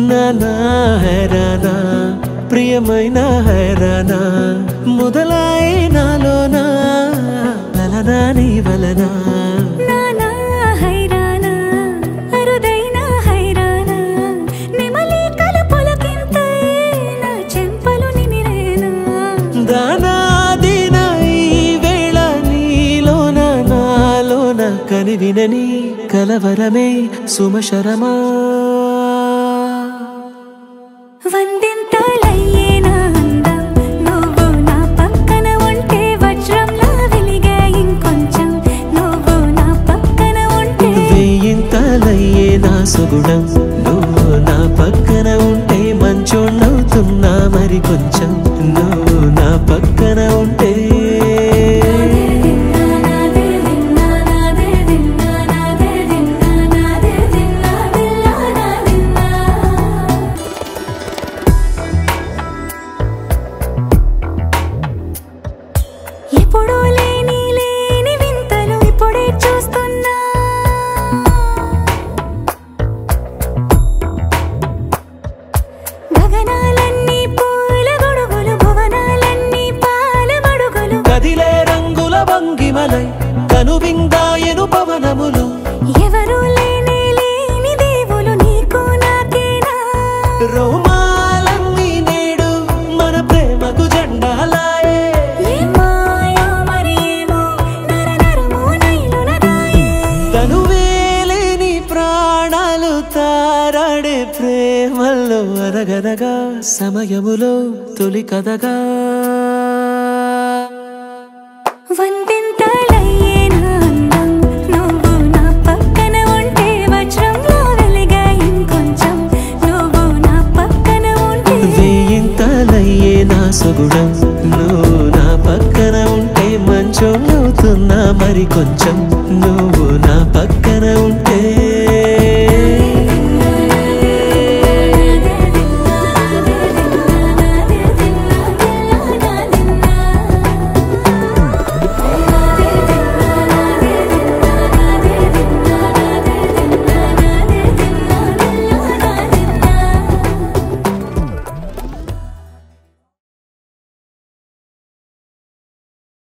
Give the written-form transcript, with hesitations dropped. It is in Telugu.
నానా హైరానా ప్రియమైన హైరానా మొదలాయి నాలోనా లలనా నీ వలనా నానా హైరానా అరుదైన హైరానా నెమలి కలుపులకింతై నా చెంపలు నిమిరేనా దానా దీనా ఈ వేళ నీలోన నాలోన కనివినని కలవరమే సుమశరమా వందింతలయ్యేనా అందం నువ్వు నా పక్కన ఉంటే వజ్రంలా వెలిగే ఇంకొంచెం నువ్వు నా పక్కన ఉంటే వెయ్యింతలయ్యే నా సుగుణం నువ్వు నా పక్కన ఉంటే మంచోణ్ణవుతున్నా మరి కొంచెం నువ్వు నా పక్కన ఉంటే ఎప్పుడూ లేని వింతలు ఇప్పుడే చూస్తున్నా గగనాలన్నీ పూల గొడుగులు భువనాలన్నీ పాల మడుగులు కదిలే రంగుల భంగిమలై కనువిందాయను పవనములు ఎవరూ లేని దేవులు నీకు నాకేనా రోమాలన్నీ నేడు మన ప్రేమకు జెండాలాయే తనువేలేని ప్రాణాలు తారాడే ప్రేమల్లో అనగనగా సమయములో తొలి కథగా వందింతలయ్యేనా అందం నువ్వు నా పక్కన ఉంటే వజ్రంలా వెలిగే ఇంకొంచెం నువ్వు నా పక్కన ఉంటే వెయ్యింతలయ్యే నా సుగుణం నువ్వు నా పక్కన ఉంటే మంచోణ్ణవుతున్నా మరి కొంచెం నువ్వు